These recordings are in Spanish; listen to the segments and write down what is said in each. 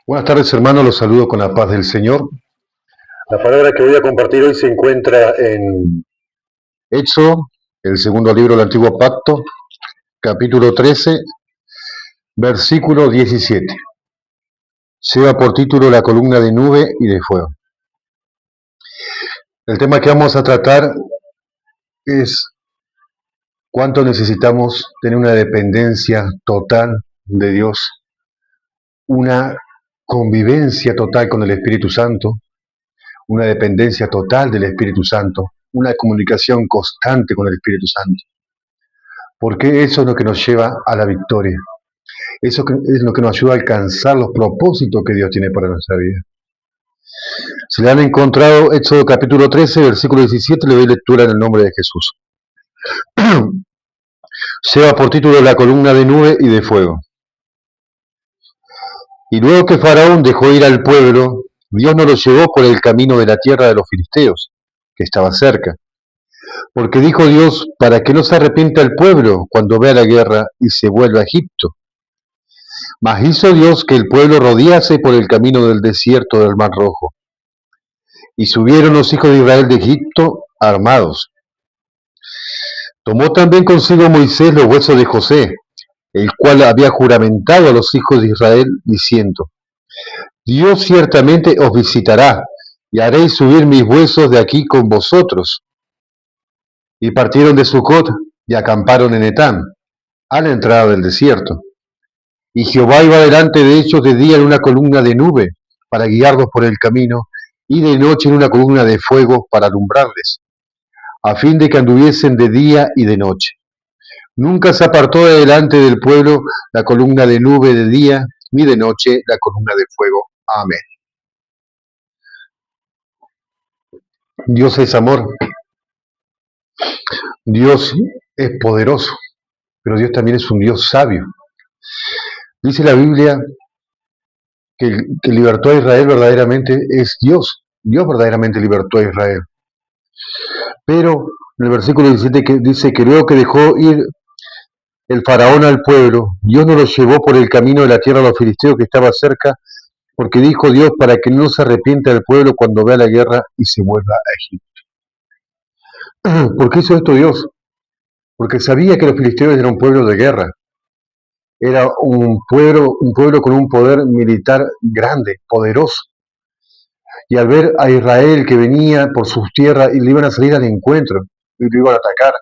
Buenas tardes, hermanos. Los saludo con la paz del Señor. La palabra que voy a compartir hoy se encuentra en Éxodo, el segundo libro del Antiguo Pacto, capítulo 13, versículo 17. Lleva por título La columna de nube y de fuego. El tema que vamos a tratar es cuánto necesitamos tener una dependencia total de Dios, una convivencia total con el Espíritu Santo, una dependencia total del Espíritu Santo, una comunicación constante con el Espíritu Santo. Porque eso es lo que nos lleva a la victoria. Eso es lo que nos ayuda a alcanzar los propósitos que Dios tiene para nuestra vida. Si le han encontrado Éxodo capítulo 13, versículo 17, le doy lectura en el nombre de Jesús. Lleva por título La columna de nube y de fuego. Y luego que Faraón dejó ir al pueblo, Dios no lo llevó por el camino de la tierra de los filisteos, que estaba cerca. Porque dijo Dios, para que no se arrepienta el pueblo cuando vea la guerra y se vuelva a Egipto. Mas hizo Dios que el pueblo rodease por el camino del desierto del Mar Rojo. Y subieron los hijos de Israel de Egipto armados. Tomó también consigo Moisés los huesos de José, el cual había juramentado a los hijos de Israel, diciendo, Dios ciertamente os visitará, y haréis subir mis huesos de aquí con vosotros. Y partieron de Sucot y acamparon en Etán, a la entrada del desierto. Y Jehová iba delante de ellos de día en una columna de nube, para guiarlos por el camino, y de noche en una columna de fuego para alumbrarles, a fin de que anduviesen de día y de noche. Nunca se apartó de delante del pueblo la columna de nube de día, ni de noche la columna de fuego. Amén. Dios es amor, Dios es poderoso, pero Dios también es un Dios sabio. Dice la Biblia que el que libertó a Israel verdaderamente es Dios. Dios verdaderamente libertó a Israel. Pero en el versículo 17 que dice que luego que dejó ir el faraón al pueblo, Dios no lo llevó por el camino de la tierra de los filisteos que estaba cerca, porque dijo Dios para que no se arrepienta el pueblo cuando vea la guerra y se vuelva a Egipto. ¿Por qué hizo esto Dios? Porque sabía que los filisteos eran un pueblo de guerra, era un pueblo con un poder militar grande, poderoso. Y al ver a Israel que venía por sus tierras y le iban a salir al encuentro, y lo iban a atacar,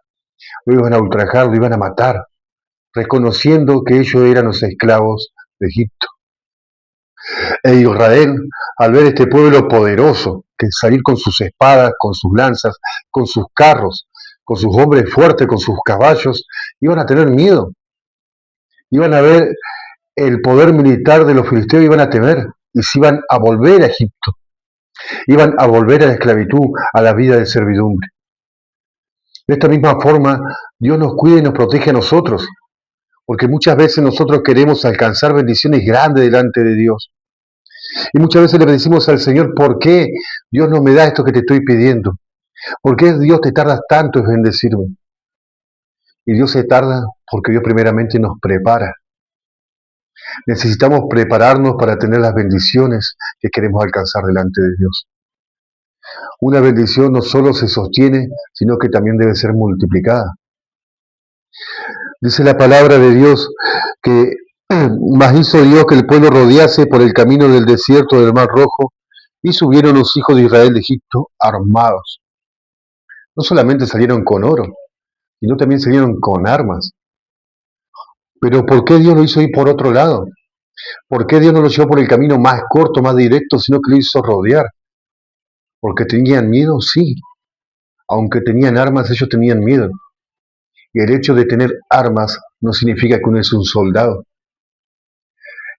lo iban a ultrajar, lo iban a matar, reconociendo que ellos eran los esclavos de Egipto. E Israel, al ver este pueblo poderoso, que salir con sus espadas, con sus lanzas, con sus carros, con sus hombres fuertes, con sus caballos, iban a tener miedo. Iban a ver el poder militar de los filisteos, iban a temer y se iban a volver a Egipto. Iban a volver a la esclavitud, a la vida de servidumbre. De esta misma forma, Dios nos cuida y nos protege a nosotros, porque muchas veces nosotros queremos alcanzar bendiciones grandes delante de Dios. Y muchas veces le decimos al Señor, ¿por qué Dios no me da esto que te estoy pidiendo? ¿Por qué Dios te tardas tanto en bendecirme? Y Dios se tarda porque Dios primeramente nos prepara. Necesitamos prepararnos para tener las bendiciones que queremos alcanzar delante de Dios. Una bendición no solo se sostiene, sino que también debe ser multiplicada. Dice la palabra de Dios que más hizo Dios que el pueblo rodease por el camino del desierto del Mar Rojo, y subieron los hijos de Israel de Egipto armados. No solamente salieron con oro, sino también salieron con armas. Pero ¿por qué Dios lo hizo ir por otro lado? ¿Por qué Dios no lo llevó por el camino más corto, más directo, sino que lo hizo rodear? ¿Porque tenían miedo? Sí. Aunque tenían armas, ellos tenían miedo. Y el hecho de tener armas no significa que uno es un soldado.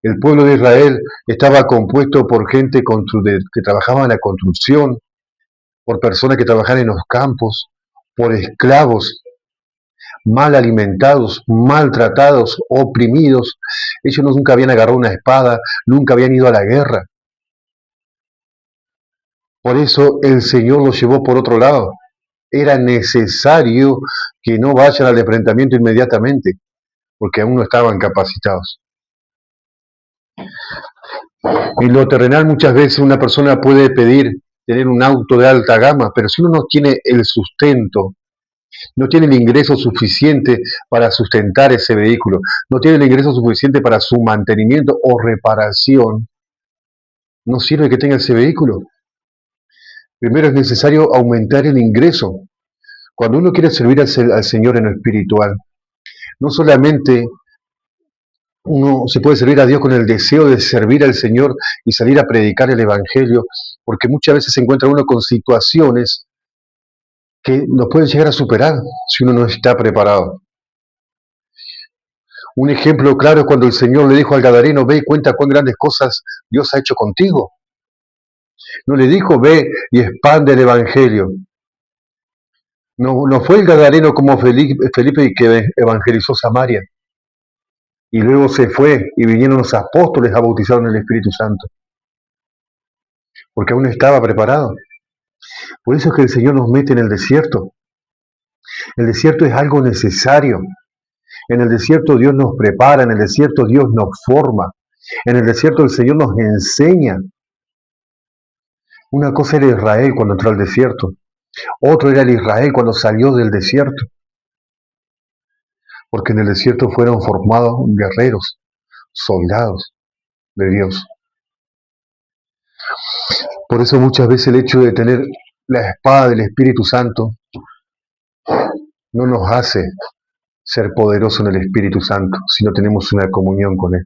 El pueblo de Israel estaba compuesto por gente que trabajaba en la construcción, por personas que trabajaban en los campos, por esclavos mal alimentados, maltratados, oprimidos. Ellos nunca habían agarrado una espada, nunca habían ido a la guerra. Por eso el Señor los llevó por otro lado. Era necesario que no vayan al enfrentamiento inmediatamente, porque aún no estaban capacitados. En lo terrenal muchas veces una persona puede pedir tener un auto de alta gama, pero si uno no tiene el sustento, no tiene el ingreso suficiente para sustentar ese vehículo, no tiene el ingreso suficiente para su mantenimiento o reparación, no sirve que tenga ese vehículo. Primero es necesario aumentar el ingreso. Cuando uno quiere servir al Señor en lo espiritual, no solamente uno se puede servir a Dios con el deseo de servir al Señor y salir a predicar el Evangelio, porque muchas veces se encuentra uno con situaciones que nos pueden llegar a superar si uno no está preparado. Un ejemplo claro es cuando el Señor le dijo al Gadareno, ve y cuenta cuán grandes cosas Dios ha hecho contigo. No le dijo, ve y expande el Evangelio. No fue el Gadareno como Felipe que evangelizó Samaria. Y luego se fue y vinieron los apóstoles a bautizar en el Espíritu Santo. Porque aún no estaba preparado. Por eso es que el Señor nos mete en el desierto. El desierto es algo necesario. En el desierto Dios nos prepara, en el desierto Dios nos forma. En el desierto el Señor nos enseña. Una cosa era Israel cuando entró al desierto. Otro era el Israel cuando salió del desierto. Porque en el desierto fueron formados guerreros, soldados de Dios. Por eso muchas veces el hecho de tener la espada del Espíritu Santo no nos hace ser poderosos en el Espíritu Santo si no tenemos una comunión con Él.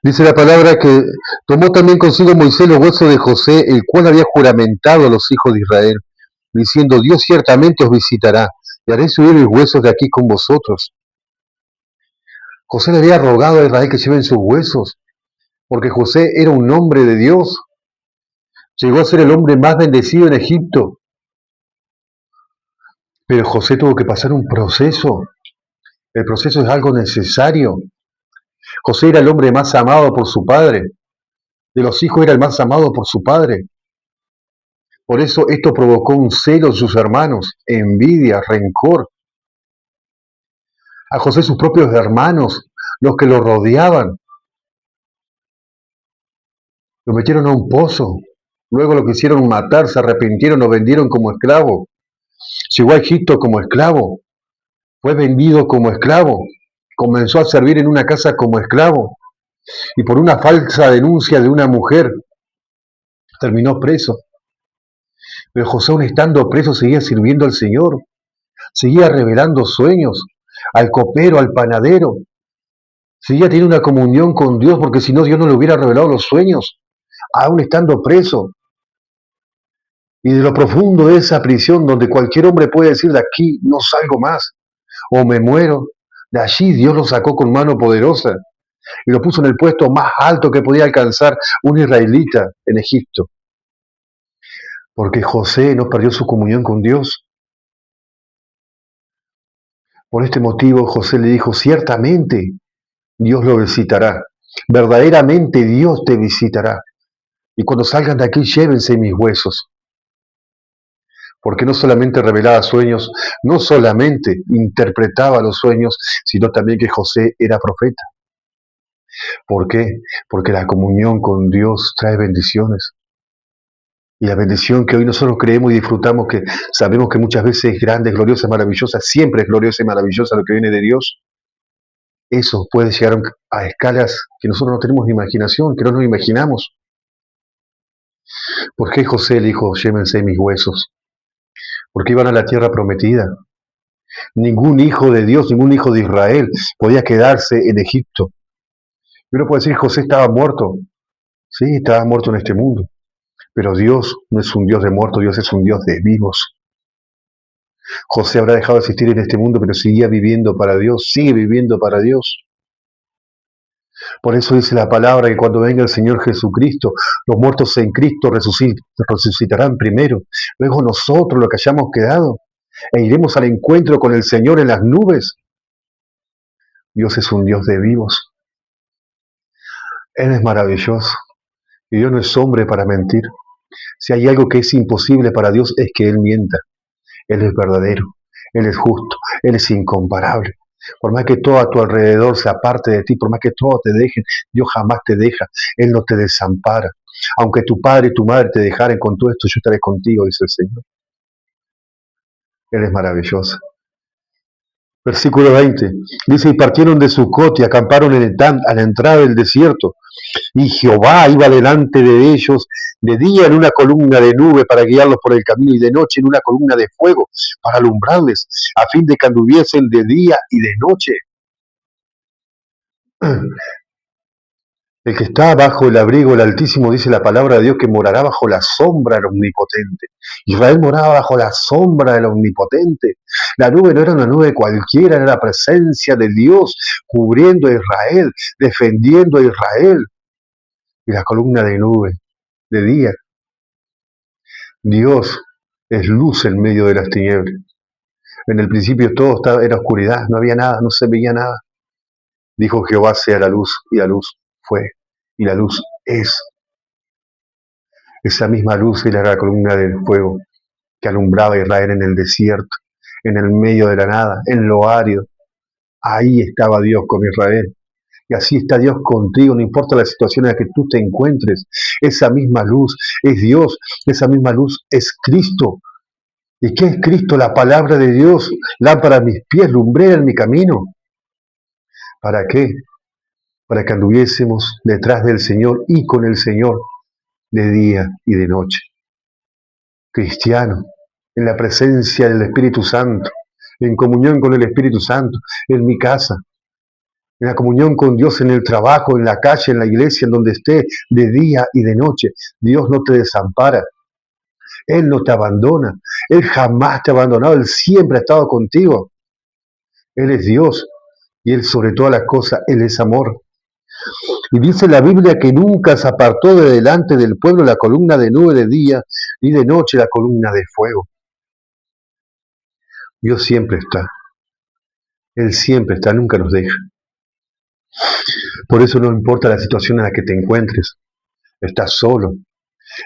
Dice la palabra que tomó también consigo Moisés los huesos de José, el cual había juramentado a los hijos de Israel, diciendo, Dios ciertamente os visitará, y haré subir mis huesos de aquí con vosotros. José le había rogado a Israel que lleven sus huesos, porque José era un hombre de Dios. Llegó a ser el hombre más bendecido en Egipto. Pero José tuvo que pasar un proceso. El proceso es algo necesario. José era el hombre más amado por su padre. De los hijos era el más amado por su padre. Por eso esto provocó un celo en sus hermanos, envidia, rencor. A José sus propios hermanos, los que lo rodeaban, lo metieron a un pozo. Luego lo quisieron matar, se arrepintieron, lo vendieron como esclavo. Llegó a Egipto como esclavo. Fue vendido como esclavo. Comenzó a servir en una casa como esclavo. Y por una falsa denuncia de una mujer, terminó preso. Pero José, aún estando preso, seguía sirviendo al Señor. Seguía revelando sueños al copero, al panadero. Seguía teniendo una comunión con Dios, porque si no, Dios no le hubiera revelado los sueños, aún estando preso. Y de lo profundo de esa prisión, donde cualquier hombre puede decir, de aquí no salgo más, o me muero, de allí Dios lo sacó con mano poderosa y lo puso en el puesto más alto que podía alcanzar un israelita en Egipto. Porque José no perdió su comunión con Dios. Por este motivo José le dijo, ciertamente Dios lo visitará, verdaderamente Dios te visitará. Y cuando salgan de aquí, llévense mis huesos. Porque no solamente revelaba sueños, no solamente interpretaba los sueños, sino también que José era profeta. ¿Por qué? Porque la comunión con Dios trae bendiciones. Y la bendición que hoy nosotros creemos y disfrutamos, que sabemos que muchas veces es grande, gloriosa, maravillosa, siempre es gloriosa y maravillosa lo que viene de Dios, eso puede llegar a escalas que nosotros no tenemos ni imaginación, que no nos imaginamos. ¿Por qué José le dijo, llévense mis huesos? Porque iban a la tierra prometida. Ningún hijo de Dios, ningún hijo de Israel podía quedarse en Egipto. Y uno puede decir, José estaba muerto. Sí, estaba muerto en este mundo. Pero Dios no es un Dios de muertos, Dios es un Dios de vivos. José habrá dejado de existir en este mundo, pero seguía viviendo para Dios, sigue viviendo para Dios. Por eso dice la palabra que cuando venga el Señor Jesucristo, los muertos en Cristo resucitarán primero. Luego nosotros, los que hayamos quedado, e iremos al encuentro con el Señor en las nubes. Dios es un Dios de vivos. Él es maravilloso. Y Dios no es hombre para mentir. Si hay algo que es imposible para Dios es que Él mienta. Él es verdadero, Él es justo, Él es incomparable. Por más que todo a tu alrededor se aparte de ti, por más que todo te dejen, Dios jamás te deja, Él no te desampara. Aunque tu padre y tu madre te dejaren con todo esto, yo estaré contigo, dice el Señor. Él es maravilloso. Versículo 20. Dice, y partieron de Sucot y acamparon en Etán, a la entrada del desierto. Y Jehová iba delante de ellos de día en una columna de nube para guiarlos por el camino y de noche en una columna de fuego para alumbrarles, a fin de que anduviesen de día y de noche. El que está bajo el abrigo del Altísimo, dice la palabra de Dios, que morará bajo la sombra del Omnipotente. Israel moraba bajo la sombra del Omnipotente. La nube no era una nube cualquiera, era la presencia de Dios cubriendo a Israel, defendiendo a Israel. Y la columna de nube de día. Dios es luz en medio de las tinieblas. En el principio todo era oscuridad, no había nada, no se veía nada. Dijo Jehová sea la luz, y la luz fue, y la luz es. Esa misma luz era la columna del fuego que alumbraba a Israel en el desierto, en el medio de la nada, en lo árido. Ahí estaba Dios con Israel. Y así está Dios contigo, no importa la situación en la que tú te encuentres. Esa misma luz es Dios, esa misma luz es Cristo. ¿Y qué es Cristo? La palabra de Dios, lámpara a mis pies, lumbrera en mi camino. ¿Para qué? Para que anduviésemos detrás del Señor y con el Señor de día y de noche. Cristiano, en la presencia del Espíritu Santo, en comunión con el Espíritu Santo, en mi casa, en la comunión con Dios en el trabajo, en la calle, en la iglesia, en donde esté, de día y de noche. Dios no te desampara, Él no te abandona, Él jamás te ha abandonado, Él siempre ha estado contigo. Él es Dios y Él sobre todas las cosas, Él es amor. Y dice la Biblia que nunca se apartó de delante del pueblo la columna de nube de día y de noche la columna de fuego. Dios siempre está. Él siempre está, nunca nos deja. Por eso no importa la situación en la que te encuentres. Estás solo,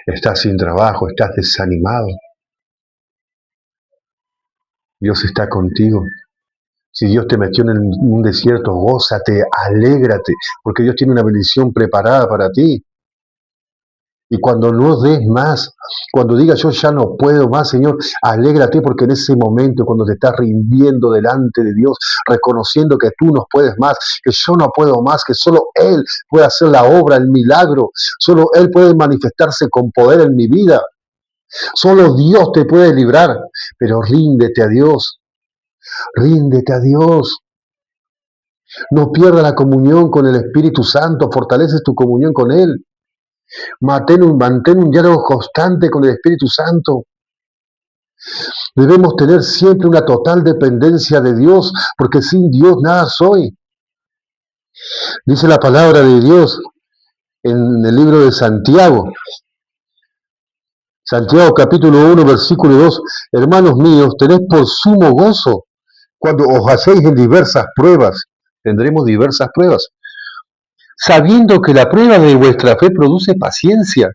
estás sin trabajo, estás desanimado. Dios está contigo. Si Dios te metió en un desierto, gózate, alégrate, porque Dios tiene una bendición preparada para ti. Y cuando no des más, cuando digas yo ya no puedo más, Señor, alégrate porque en ese momento, cuando te estás rindiendo delante de Dios, reconociendo que tú no puedes más, que yo no puedo más, que solo Él puede hacer la obra, el milagro, solo Él puede manifestarse con poder en mi vida, solo Dios te puede librar, pero ríndete a Dios, ríndete a Dios. No pierdas la comunión con el Espíritu Santo, fortaleces tu comunión con Él. Mantén un diálogo constante con el Espíritu Santo. Debemos tener siempre una total dependencia de Dios, porque sin Dios nada soy. Dice la palabra de Dios en el libro de Santiago. Santiago capítulo 1, versículo 2. Hermanos míos, tened por sumo gozo cuando os hacéis en diversas pruebas. Tendremos diversas pruebas. Sabiendo que la prueba de vuestra fe produce paciencia.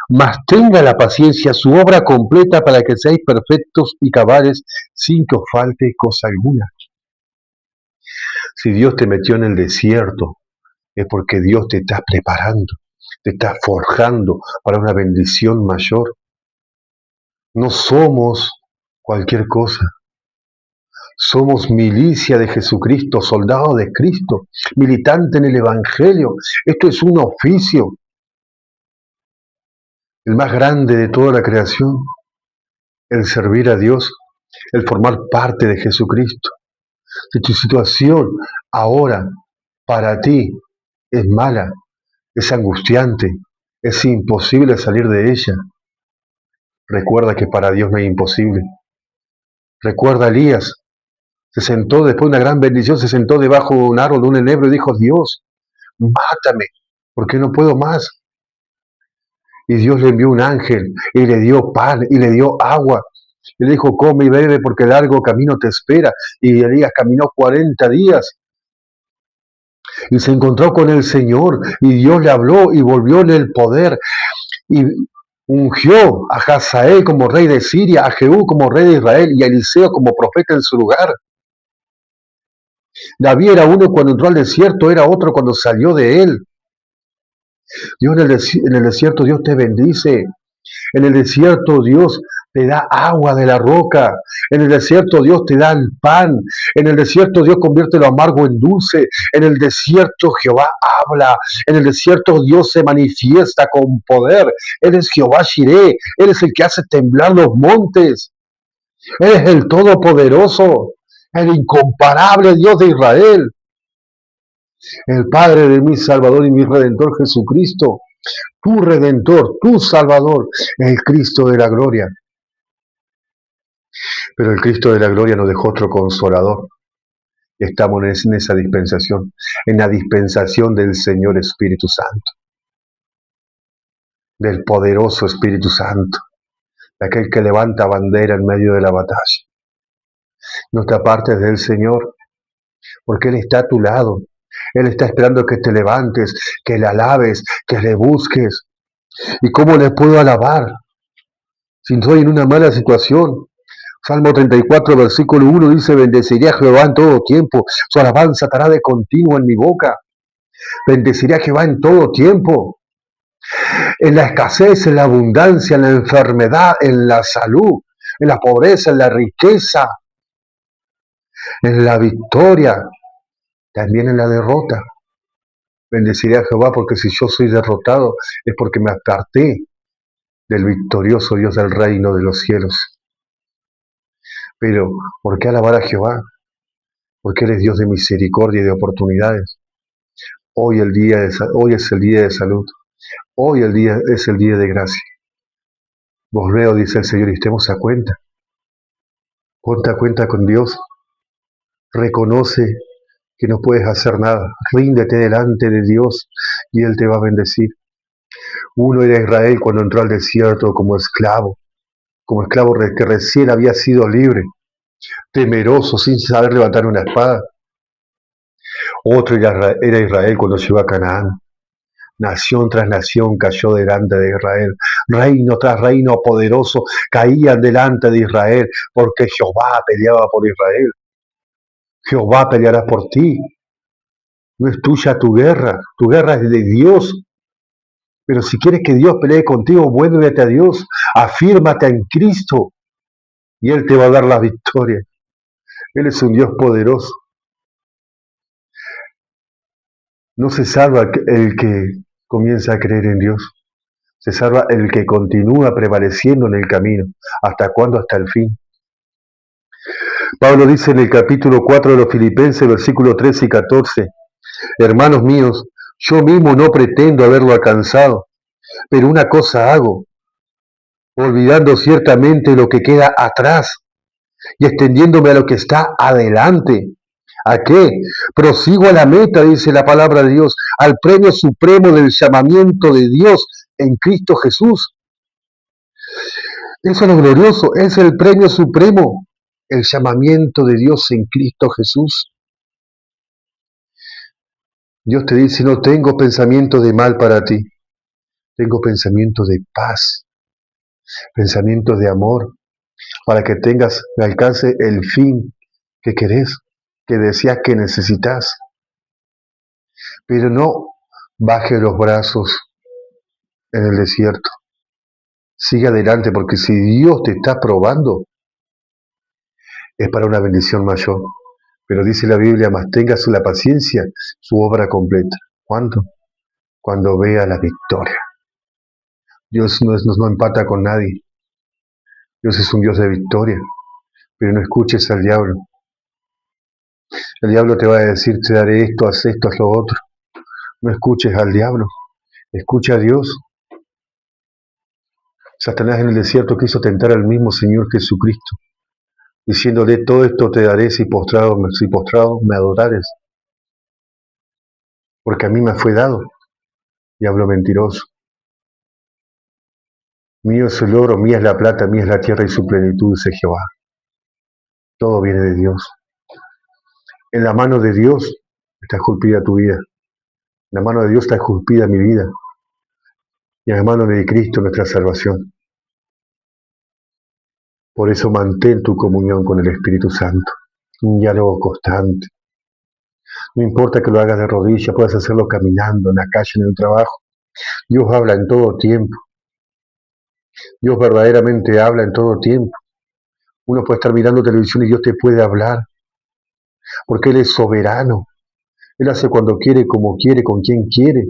Mas tenga la paciencia su obra completa para que seáis perfectos y cabales sin que os falte cosa alguna. Si Dios te metió en el desierto, es porque Dios te está preparando, te está forjando para una bendición mayor. No somos cualquier cosa. Somos milicia de Jesucristo, soldado de Cristo, militante en el Evangelio. Esto es un oficio, el más grande de toda la creación, el servir a Dios, el formar parte de Jesucristo. Si tu situación ahora para ti es mala, es angustiante, es imposible salir de ella, recuerda que para Dios no hay imposible. Recuerda a Elías, se sentó después de una gran bendición, se sentó debajo de un árbol, de un enebro y dijo, Dios, mátame, porque no puedo más. Y Dios le envió un ángel y le dio pan y le dio agua. Y le dijo, come y bebe porque largo camino te espera. Y Elías caminó 40 días y se encontró con el Señor y Dios le habló y volvió en el poder y ungió a Hazael como rey de Siria, a Jehú como rey de Israel y a Eliseo como profeta en su lugar. David era uno cuando entró al desierto, era otro cuando salió de él. Dios en el desierto, Dios te bendice. En el desierto Dios te da agua de la roca. En el desierto Dios te da el pan. En el desierto Dios convierte lo amargo en dulce. En el desierto Jehová habla. En el desierto Dios se manifiesta con poder. Él es Jehová Shireh. Él es el que hace temblar los montes. Él es el todopoderoso. El incomparable Dios de Israel. El Padre de mi Salvador y mi Redentor Jesucristo. Tu Redentor, tu Salvador, el Cristo de la gloria. Pero el Cristo de la gloria nos dejó otro consolador. Estamos en esa dispensación, en la dispensación del Señor Espíritu Santo, del poderoso Espíritu Santo, de aquel que levanta bandera en medio de la batalla. No te apartes del Señor, porque Él está a tu lado. Él está esperando que te levantes, que le alabes, que le busques. ¿Y cómo le puedo alabar si estoy en una mala situación? Salmo 34, versículo 1 dice, bendeciré a Jehová en todo tiempo, su alabanza estará de continuo en mi boca. Bendeciré a Jehová en todo tiempo, en la escasez, en la abundancia, en la enfermedad, en la salud, en la pobreza, en la riqueza, en la victoria, también en la derrota. Bendeciré a Jehová porque si yo soy derrotado es porque me aparté del victorioso Dios del reino de los cielos. Pero, ¿por qué alabar a Jehová? Porque Él es Dios de misericordia y de oportunidades. Hoy es el día de salud. Hoy es el día de gracia. Vos veo, dice el Señor, y estemos a cuenta. Ponte a cuenta con Dios. Reconoce que no puedes hacer nada. Ríndete delante de Dios y Él te va a bendecir. Uno era Israel cuando entró al desierto como esclavo que recién había sido libre, temeroso, sin saber levantar una espada. Otro era Israel cuando llegó a Canaán. Nación tras nación cayó delante de Israel. Reino tras reino poderoso caían delante de Israel, porque Jehová peleaba por Israel. Jehová peleará por ti. No es tuya tu guerra es de Dios. Pero si quieres que Dios pelee contigo, vuélvete a Dios, afírmate en Cristo y Él te va a dar la victoria. Él es un Dios poderoso. No se salva el que comienza a creer en Dios. Se salva el que continúa prevaleciendo en el camino. ¿Hasta cuándo? Hasta el fin. Pablo dice en el capítulo 4 de los Filipenses, versículos 13 y 14, hermanos míos, yo mismo no pretendo haberlo alcanzado, pero una cosa hago, olvidando ciertamente lo que queda atrás y extendiéndome a lo que está adelante. ¿A qué? Prosigo a la meta, dice la palabra de Dios, al premio supremo del llamamiento de Dios en Cristo Jesús. Eso es lo glorioso, es el premio supremo, el llamamiento de Dios en Cristo Jesús. Dios te dice, no tengo pensamiento de mal para ti, tengo pensamiento de paz, pensamiento de amor, para que alcance el fin que querés, que deseas, que necesitas. Pero no baje los brazos en el desierto. Sigue adelante, porque si Dios te está probando, es para una bendición mayor. Pero dice la Biblia, más tengas la paciencia, su obra completa. ¿Cuándo? Cuando vea la victoria. Dios no empata con nadie. Dios es un Dios de victoria. Pero no escuches al diablo. El diablo te va a decir, te daré esto, haz lo otro. No escuches al diablo. Escucha a Dios. Satanás en el desierto quiso tentar al mismo Señor Jesucristo, diciéndole, todo esto te daré si postrado me adorares. Porque a mí me fue dado. Diablo mentiroso. Mío es el oro, mía es la plata, mía es la tierra y su plenitud, dice Jehová. Todo viene de Dios. En la mano de Dios está esculpida tu vida. En la mano de Dios está esculpida mi vida. Y en la mano de Cristo nuestra salvación. Por eso mantén tu comunión con el Espíritu Santo. Un diálogo constante. No importa que lo hagas de rodillas, puedes hacerlo caminando, en la calle, en el trabajo. Dios habla en todo tiempo. Dios verdaderamente habla en todo tiempo. Uno puede estar mirando televisión y Dios te puede hablar, porque Él es soberano. Él hace cuando quiere, como quiere, con quien quiere.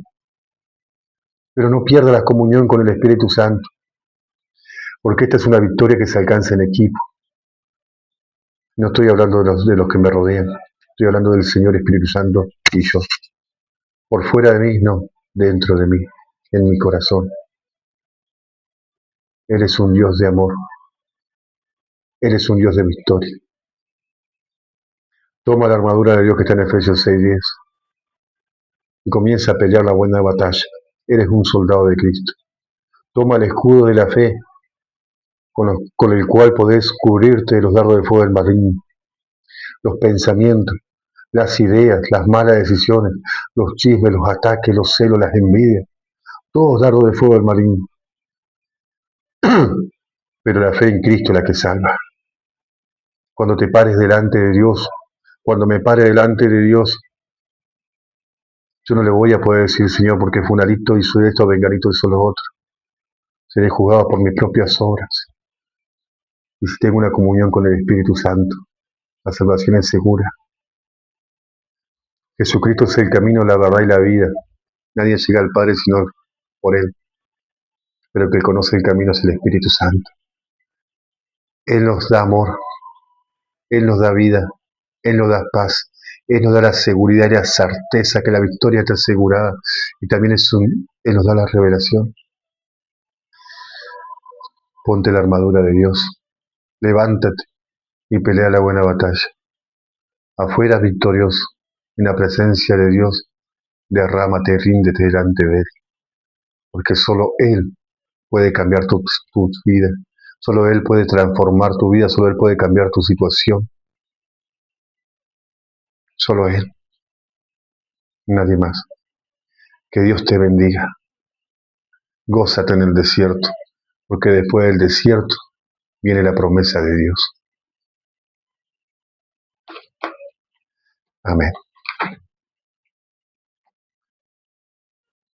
Pero no pierda la comunión con el Espíritu Santo, porque esta es una victoria que se alcanza en equipo. No estoy hablando de los que me rodean, estoy hablando del Señor Espíritu Santo y yo. Por fuera de mí, no, dentro de mí, en mi corazón. Él es un Dios de amor, Él es un Dios de victoria. Toma la armadura de Dios que está en Efesios 6:10 y comienza a pelear la buena batalla. Eres un soldado de Cristo. Toma el escudo de la fe con el cual podés cubrirte de los dardos de fuego del maligno, los pensamientos, las ideas, las malas decisiones, los chismes, los ataques, los celos, las envidias, todos dardos de fuego del maligno. Pero la fe en Cristo es la que salva. Cuando te pares delante de Dios, cuando me pare delante de Dios, yo no le voy a poder decir, Señor, porque fulanito hizo esto, venganito hizo lo otro. Seré juzgado por mis propias obras. Y si tengo una comunión con el Espíritu Santo, la salvación es segura. Jesucristo es el camino, la verdad y la vida. Nadie llega al Padre sino por Él. Pero el que conoce el camino es el Espíritu Santo. Él nos da amor, Él nos da vida, Él nos da paz, Él nos da la seguridad y la certeza que la victoria está asegurada. Y también Él nos da la revelación. Ponte la armadura de Dios, levántate y pelea la buena batalla. Afuera victorioso, en la presencia de Dios, derrámate, ríndete delante de Él, porque solo Él puede cambiar tu vida, solo Él puede transformar tu vida, solo Él puede cambiar tu situación, solo Él, nadie más. Que Dios te bendiga, gózate en el desierto, porque después del desierto viene la promesa de Dios. Amén.